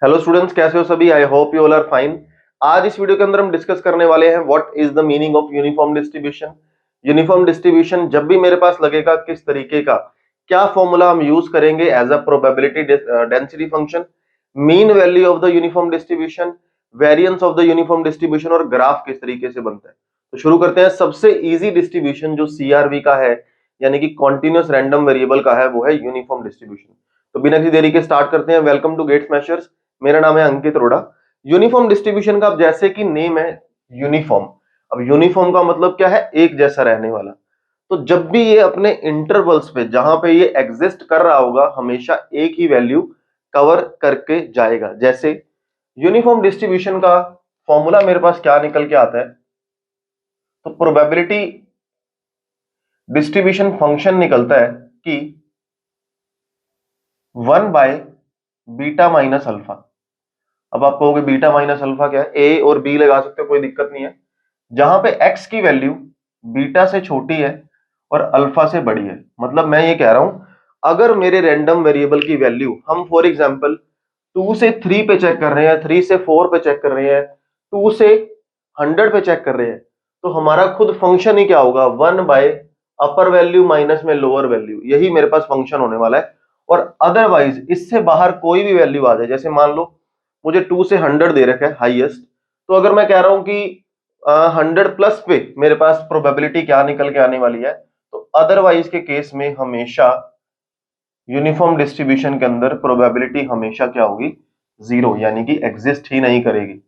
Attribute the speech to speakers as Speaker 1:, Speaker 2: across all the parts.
Speaker 1: Hello students, कैसे हो सभी? I hope you all are fine. आज इस वीडियो के अंदर हम डिस्कस करने वाले हैं what is the meaning of uniform distribution. Uniform distribution जब भी मेरे पास लगेगा, किस तरीके का क्या फॉर्मूला हम यूज करेंगे as a probability density function, mean value of the uniform distribution, variance of the uniform distribution और ग्राफ किस तरीके से बनता है। तो शुरू करते हैं। सबसे इजी डिस्ट्रीब्यूशन जो सीआरवी का है, यानी कि कॉन्टिन्यूअस रैंडम वेरिएबल का है, वो है यूनिफॉर्म डिस्ट्रीब्यूशन। तो बिना किसी देरी के स्टार्ट करते हैं। Welcome to GATE Smashers. मेरा नाम है अंकित अरोड़ा। यूनिफॉर्म डिस्ट्रीब्यूशन का, अब जैसे कि नेम है यूनिफॉर्म, अब यूनिफॉर्म का मतलब क्या है? एक जैसा रहने वाला। तो जब भी ये अपने इंटरवल्स पे, जहां पे ये एग्जिस्ट कर रहा होगा, हमेशा एक ही वैल्यू कवर करके जाएगा। जैसे यूनिफॉर्म डिस्ट्रीब्यूशन का फॉर्मूला मेरे पास क्या निकल के आता है, तो प्रोबेबिलिटी डिस्ट्रीब्यूशन फंक्शन निकलता है कि 1 बाय बीटा माइनस अल्फा। अब आप कहोगे बीटा माइनस अल्फा क्या है? ए और बी लगा सकते हो, कोई दिक्कत नहीं है। जहां पे एक्स की वैल्यू बीटा से छोटी है और अल्फा से बड़ी है। मतलब मैं ये कह रहा हूं, अगर मेरे रैंडम वेरिएबल की वैल्यू, हम फॉर एग्जांपल 2 से 3 पे चेक कर रहे हैं, 3 से 4 पे चेक कर रहे हैं, 2 से 100 पे चेक कर रहे हैं, तो हमारा खुद फंक्शन ही क्या होगा? 1 बाय अपर वैल्यू माइनस में लोअर वैल्यू। यही मेरे पास फंक्शन होने वाला है। और अदरवाइज इससे बाहर कोई भी वैल्यू आ जाए, जैसे मान लो मुझे 2 से 100 दे रखा है हाईएस्ट, तो अगर मैं कह रहा हूं कि 100 प्लस पे मेरे पास प्रोबेबिलिटी क्या निकल के आने वाली है, तो अदरवाइज के केस में हमेशा यूनिफॉर्म डिस्ट्रीब्यूशन के अंदर प्रोबेबिलिटी हमेशा क्या होगी? जीरो, यानी कि एग्जिस्ट ही नहीं करेगी।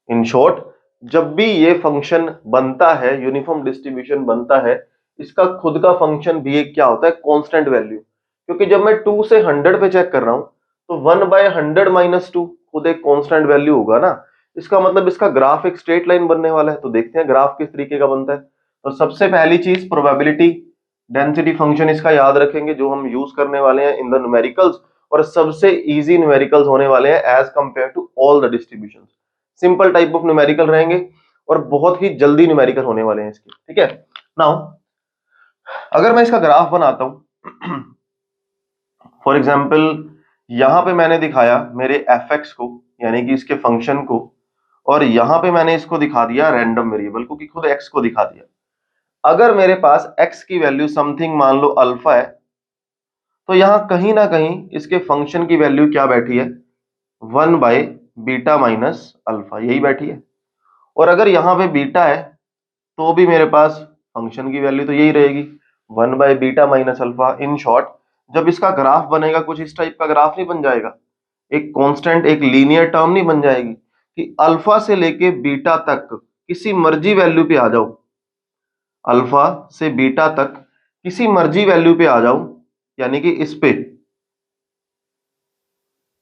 Speaker 1: इन शॉर्ट, जब भी ये फंक्शन बनता है, यूनिफॉर्म डिस्ट्रीब्यूशन बनता है, इसका खुद का फंक्शन भी एक क्या होता है? Constant value. क्योंकि जब मैं 2 से 100 पे चेक कर रहा हूं, तो 1 बाय 100 माइनस 2 खुद एक कांस्टेंट वैल्यू होगा ना। इसका मतलब इसका ग्राफ एक स्ट्रेट लाइन बनने वाला है। तो देखते हैं ग्राफ किस तरीके का बनता है। तो सबसे पहली चीज, प्रोबेबिलिटी डेंसिटी फंक्शन इसका याद रखेंगे, जो हम यूज करने वाले हैं इन द न्यूमेरिकल्स। और सबसे इजी न्यूमेरिकल्स होने वाले हैं as compare to all the distribution. Simple type of numerical रहेंगे और बहुत ही जल्दी न्यूमेरिकल होने वाले हैं इसके। ठीक है। नाउ अगर मैं इसका ग्राफ बनाता हूं, फॉर एग्जांपल यहां पे मैंने दिखाया मेरे एफ एक्स को, यानी कि इसके फंक्शन को, और यहां पे मैंने इसको दिखा दिया रैंडम वेरिएबल को, कि खुद एक्स को दिखा दिया। अगर मेरे पास एक्स की वैल्यू समथिंग मान लो अल्फा है, तो यहां कहीं ना कहीं इसके फंक्शन की वैल्यू क्या बैठी है? 1 बाय बीटा माइनस अल्फा, यही बैठी है। और अगर यहां पे बीटा है, तो भी मेरे पास फंक्शन की वैल्यू तो यही रहेगी, 1 by beta minus alpha. In short, जब इसका ग्राफ बनेगा, कुछ इस टाइप का ग्राफ नहीं बन जाएगा? एक कांस्टेंट, एक लीनियर टर्म नहीं बन जाएगी कि अल्फा से लेके बीटा तक किसी मर्जी वैल्यू पे आ जाओ, अल्फा से बीटा तक किसी मर्जी वैल्यू पे आ जाओ, यानी कि इस पे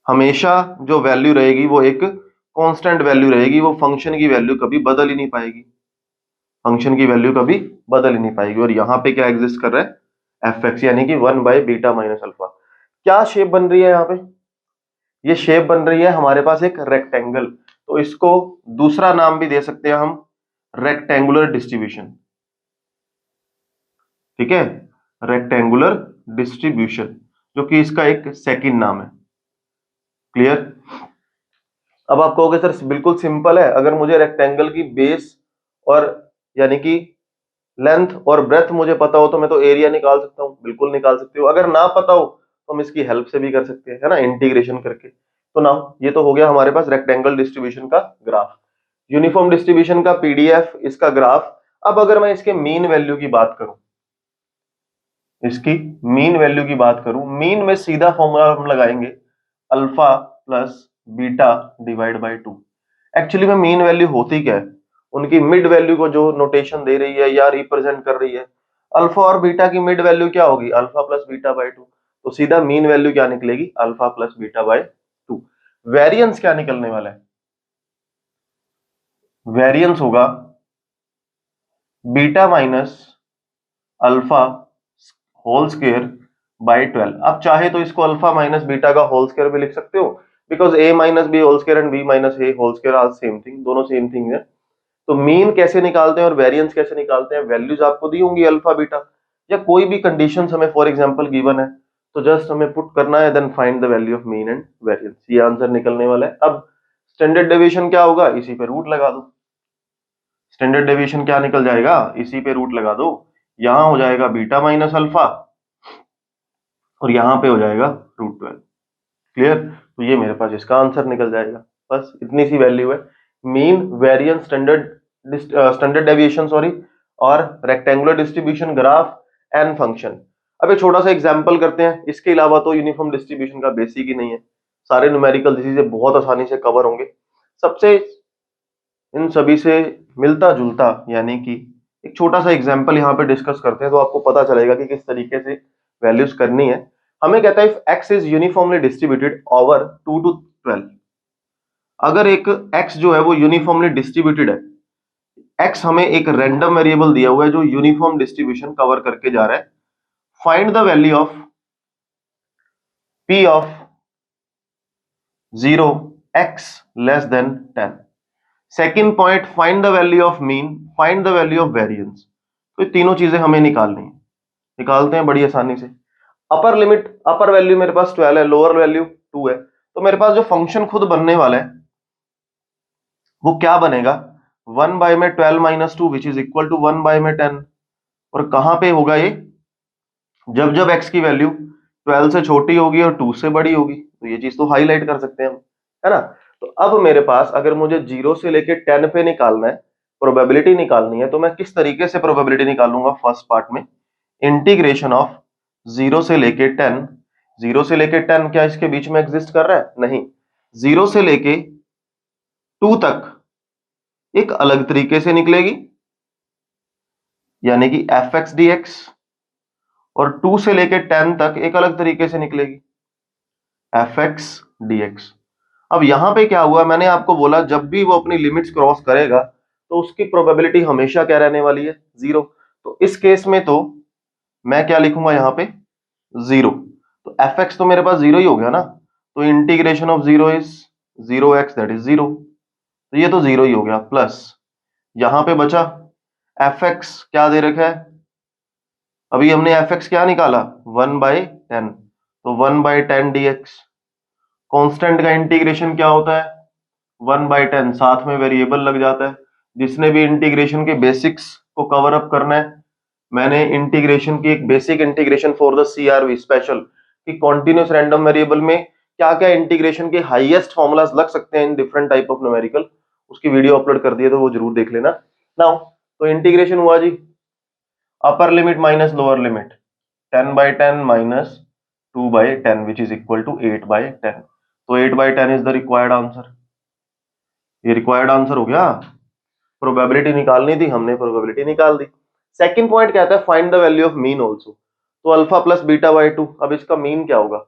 Speaker 1: हमेशा जो वैल्यू रहेगी वो एक कांस्टेंट वैल्यू रहेगी। वो फंक्शन की वैल्यू कभी बदल ही नहीं पाएगी, फंक्शन की वैल्यू कभी बदल ही नहीं पाएगी। और यहां पे क्या एग्जिस्ट कर रहा है? एफ एक्स, यानी कि 1 बाय बीटा माइनस अल्फा। क्या शेप बन रही है यहां पे? ये शेप बन रही है हमारे पास एक रेक्टेंगल। तो इसको दूसरा नाम भी दे सकते हैं हम, रेक्टेंगुलर डिस्ट्रीब्यूशन। ठीक है, रेक्टेंगुलर डिस्ट्रीब्यूशन, जो कि इसका एक सेकंड नाम है। क्लियर? अब आप कहोगे सर बिल्कुल सिंपल है, अगर मुझे रेक्टेंगल की बेस और यानी कि लेंथ और ब्रेथ मुझे पता हो, तो मैं तो एरिया निकाल सकता हूं। बिल्कुल निकाल सकते हो। अगर ना पता हो तो हम इसकी हेल्प से भी कर सकते हैं, है ना, इंटीग्रेशन करके। तो ना, ये तो हो गया हमारे पास रेक्टेंगल डिस्ट्रीब्यूशन का ग्राफ, यूनिफॉर्म डिस्ट्रीब्यूशन का पीडीएफ, इसका ग्राफ। अब अगर मैं इसके मीन वैल्यू की बात करूं, इसकी मीन वैल्यू की बात करूं, मीन में सीधा फॉर्मूला हम लगाएंगे, alpha plus beta divide by 2। Actually में मीन वैल्यू होती क्या है? उनकी मिड वैल्यू को जो नोटेशन दे रही है या रिप्रेजेंट कर रही है, अल्फा और बीटा की मिड वैल्यू क्या होगी? Alpha plus beta by 2। तो सीधा मीन वैल्यू क्या निकलेगी? Alpha plus beta by 2। Variance क्या निकलने वाला है? वेरिएंस होगा beta minus alpha whole square by 12। अब चाहे तो इसको अल्फा माइनस बीटा का होल स्क्वायर भी लिख सकते हो, because A minus B whole square and B minus A whole square are same thing, दोनों सेम थिंग है। तो मीन कैसे निकालते हैं और वेरिएंस कैसे निकालते हैं? वैल्यूज आपको दी होंगी अल्फा बीटा, या कोई भी कंडीशंस हमें फॉर एग्जांपल गिवन है, तो जस्ट हमें पुट करना है, then find the value of mean and variance, ये आंसर निकलने वाला है। अब स्टैंडर्ड डेविएशन क्या होगा, इसी पे रूट लगा दो। स्टैंडर्ड डेविएशन क्या निकल जाएगा, इसी पे रूट लगा दो। यहां हो जाएगा बीटा माइनस अल्फा और यहां पे हो जाएगा √12। क्लियर? तो ये मेरे पास इसका आंसर निकल जाएगा। बस इतनी सी वैल्यू है, mean, variance, standard deviation sorry, और rectangular distribution graph and function. अब एक छोटा सा एग्जांपल करते हैं, इसके अलावा तो यूनिफॉर्म डिस्ट्रीब्यूशन का बेसिक ही नहीं है, सारे न्यूमेरिकल चीजें बहुत आसानी से कवर होंगे। सबसे इन सभी से मिलता जुलता यानी कि एक छोटा सा एग्जांपल यहाँ पे डिस्कस करते हैं, तो आपको पता चलेगा कि किस तरीके से वैल्यूज करनी है। हमें कहता है if x is uniformly distributed over 2 to 12, अगर एक x जो है वो यूनिफॉर्मली डिस्ट्रीब्यूटेड है, x हमें एक रैंडम वेरिएबल दिया हुआ है जो यूनिफॉर्म डिस्ट्रीब्यूशन कवर करके जा रहा है, find the value of p of 0 x less than 10। Second point, find the value of mean, find the value of variance. तो ये तीनों चीजें हमें निकालनी है, निकालते हैं बड़ी आसानी से। अपर लिमिट, अपर वैल्यू मेरे पास 12 है, लोअर वैल्यू 2 है, तो मेरे पास जो फंक्शन खुद बनने वाला है वो क्या बनेगा, 1 बाय में 12 minus 2 which is equal to 1 by में 10। और कहां पे होगा ये, जब जब x की वैल्यू 12 से छोटी होगी और 2 से बड़ी होगी, तो ये चीज तो हाईलाइट कर सकते हैं हम, है ना। तो अब मेरे पास अगर मुझे 0 से लेके 10 पे निकालना है, प्रोबेबिलिटी निकालनी है, तो मैं किस तरीके से प्रोबेबिलिटी निकालूंगा, फर्स्ट पार्ट में इंटीग्रेशन ऑफ 0 से लेके 10। 0 से लेके 10 क्या इसके बीच में एग्जिस्ट कर रहा है, नहीं। 0 से लेके 2 तक एक अलग तरीके से निकलेगी, यानी कि fx dx, और 2 से लेके 10 तक एक अलग तरीके से निकलेगी, fx dx। अब यहां पे क्या हुआ, मैंने आपको बोला जब भी वो अपनी लिमिट्स क्रॉस करेगा तो उसकी प्रोबेबिलिटी हमेशा क्या रहने वाली है, 0। तो इस केस में तो मैं क्या लिखूंगा यहाँ पे, 0। तो fx तो मेरे पास 0 ही हो गया ना, तो integration of 0 is 0x that is 0, तो ये तो 0 ही हो गया, प्लस यहां पे बचा fx क्या दे रखा है, अभी हमने fx क्या निकाला, 1/10, तो 1/10 dx। कांस्टेंट का इंटीग्रेशन क्या होता है, 1/10, साथ में वेरिएबल लग जाता है। जिसने भी इंटीग्रेशन के बेसिक्स को कवर अप करना है, मैंने इंटीग्रेशन की एक basic integration for the CRV special कि कॉन्टिन्यूस रैंडम वेरिएबल में क्या क्या इंटीग्रेशन के हाईएस्ट फॉर्मूलाज लग सकते हैं in different type of numerical, उसकी वीडियो अपलोड कर दी है, तो वो जरूर देख लेना। नाउ तो इंटीग्रेशन हुआ जी, upper limit minus lower limit, 10/10 minus 2/10 which is equal to 8/10। तो 8/10 इज द रिक्वायर्ड आंसर, ये रिक्वायर्ड आंसर हो गया। प्रोबेबिलिटी निकालनी थी, हमने प्रोबेबिलिटी निकाल दी। सेकंड पॉइंट कहता है find the value of mean also, तो अल्फा प्लस बीटा बाय 2। अब इसका मीन क्या होगा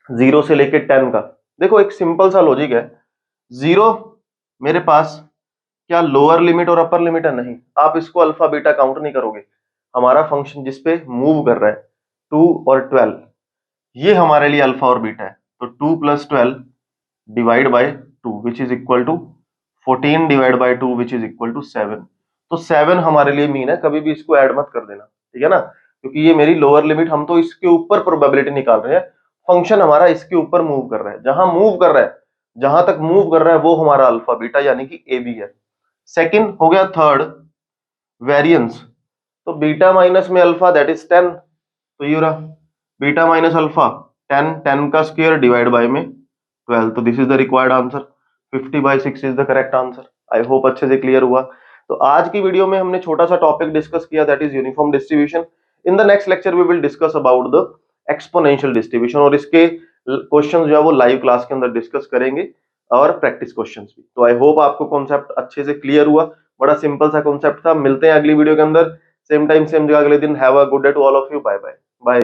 Speaker 1: 0 से लेके 10 का, देखो एक सिंपल सा लॉजिक है, 0 मेरे पास क्या लोअर लिमिट और अपर लिमिट है, नहीं, आप इसको अल्फा बीटा काउंट नहीं करोगे। हमारा फंक्शन जिसपे मूव कर रहा है 2 और 12, ये हमारे लिए अल्फा और बीटा है, तो 2 + 12 divide by 2 which is equal to 14 divide by 2 which is equal to 7। तो 7 हमारे लिए मीन है, कभी भी इसको ऐड मत कर देना, ठीक है ना, क्योंकि ये मेरी लोअर लिमिट, हम तो इसके ऊपर प्रोबेबिलिटी निकाल रहे हैं, फंक्शन हमारा इसके ऊपर मूव कर रहा है, जहां मूव कर रहा है, जहां तक मूव कर रहा है वो हमारा अल्फा बीटा यानी कि ए बी है। सेकंड हो गया थर्ड वेरिएंस, तो बीटा माइनस में अल्फा दैट इज 10, तो ये रहा बीटा माइनस अल्फा 10, 10 का स्क्वायर डिवाइड बाय में 12, तो this is the required answer, 50/6 is the correct answer. I hope अच्छे से क्लियर हुआ। तो आज की वीडियो में हमने छोटा सा टॉपिक डिस्कस किया that is uniform distribution. In the next lecture we will discuss about the exponential distribution, और इसके क्वेश्चन जो है वो लाइव क्लास के अंदर डिस्कस करेंगे और प्रैक्टिस क्वेश्चंस भी। तो आई होप आपको कॉन्सेप्ट अच्छे से क्लियर हुआ, बड़ा सिंपल सा कॉन्सेप्ट था। मिलते हैं अगली वीडियो के अंदर, सेम टाइम सेम जगह अगले दिन। Have a good day to all of you, bye bye bye.